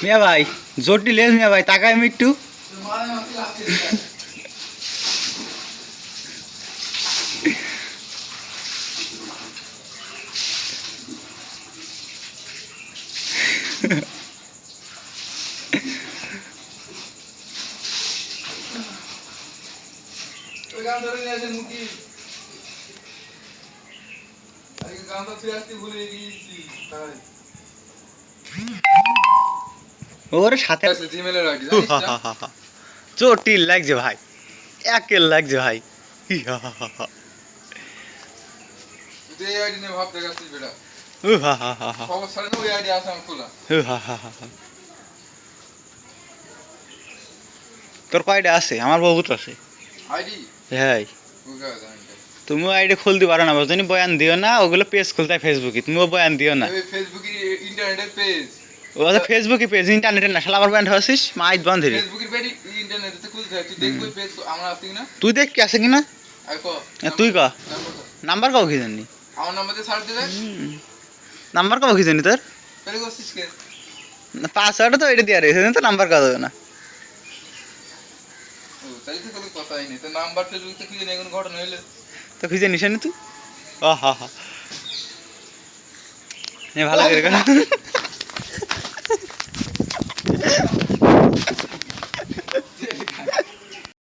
মিয়া ভাই জোরটি লেজ মিয়া ভাই তাকাই আমি একটু ওর সাথে জটিল লাগছে ভাই একের লাগছে ভাই তোর কয়টা আছে আমার বহুত আছে হ্যাঁ তুমিও আইডি খুলতে পারো না বুঝলি বয়ান দিও না ওগুলো পেজ খুলতে হয় ফেসবুকে তুমিও বয়ান দিও না ও ফেসবুকে পেজ ইন্টারনেটে না শালা আমার বয়ান হচ্ছিস মাইট বন্ধ রে তুই দেখ কি আছে কিনা তুই ক নাম্বার কাও কি জানি নাম্বার কাও কি জানি তোর পাসওয়ার্ড তো এটা দিয়ে রেখেছে তো নাম্বার কাও দেবে না তো খুঁজে নিস তুই ও হা হা ভালো করে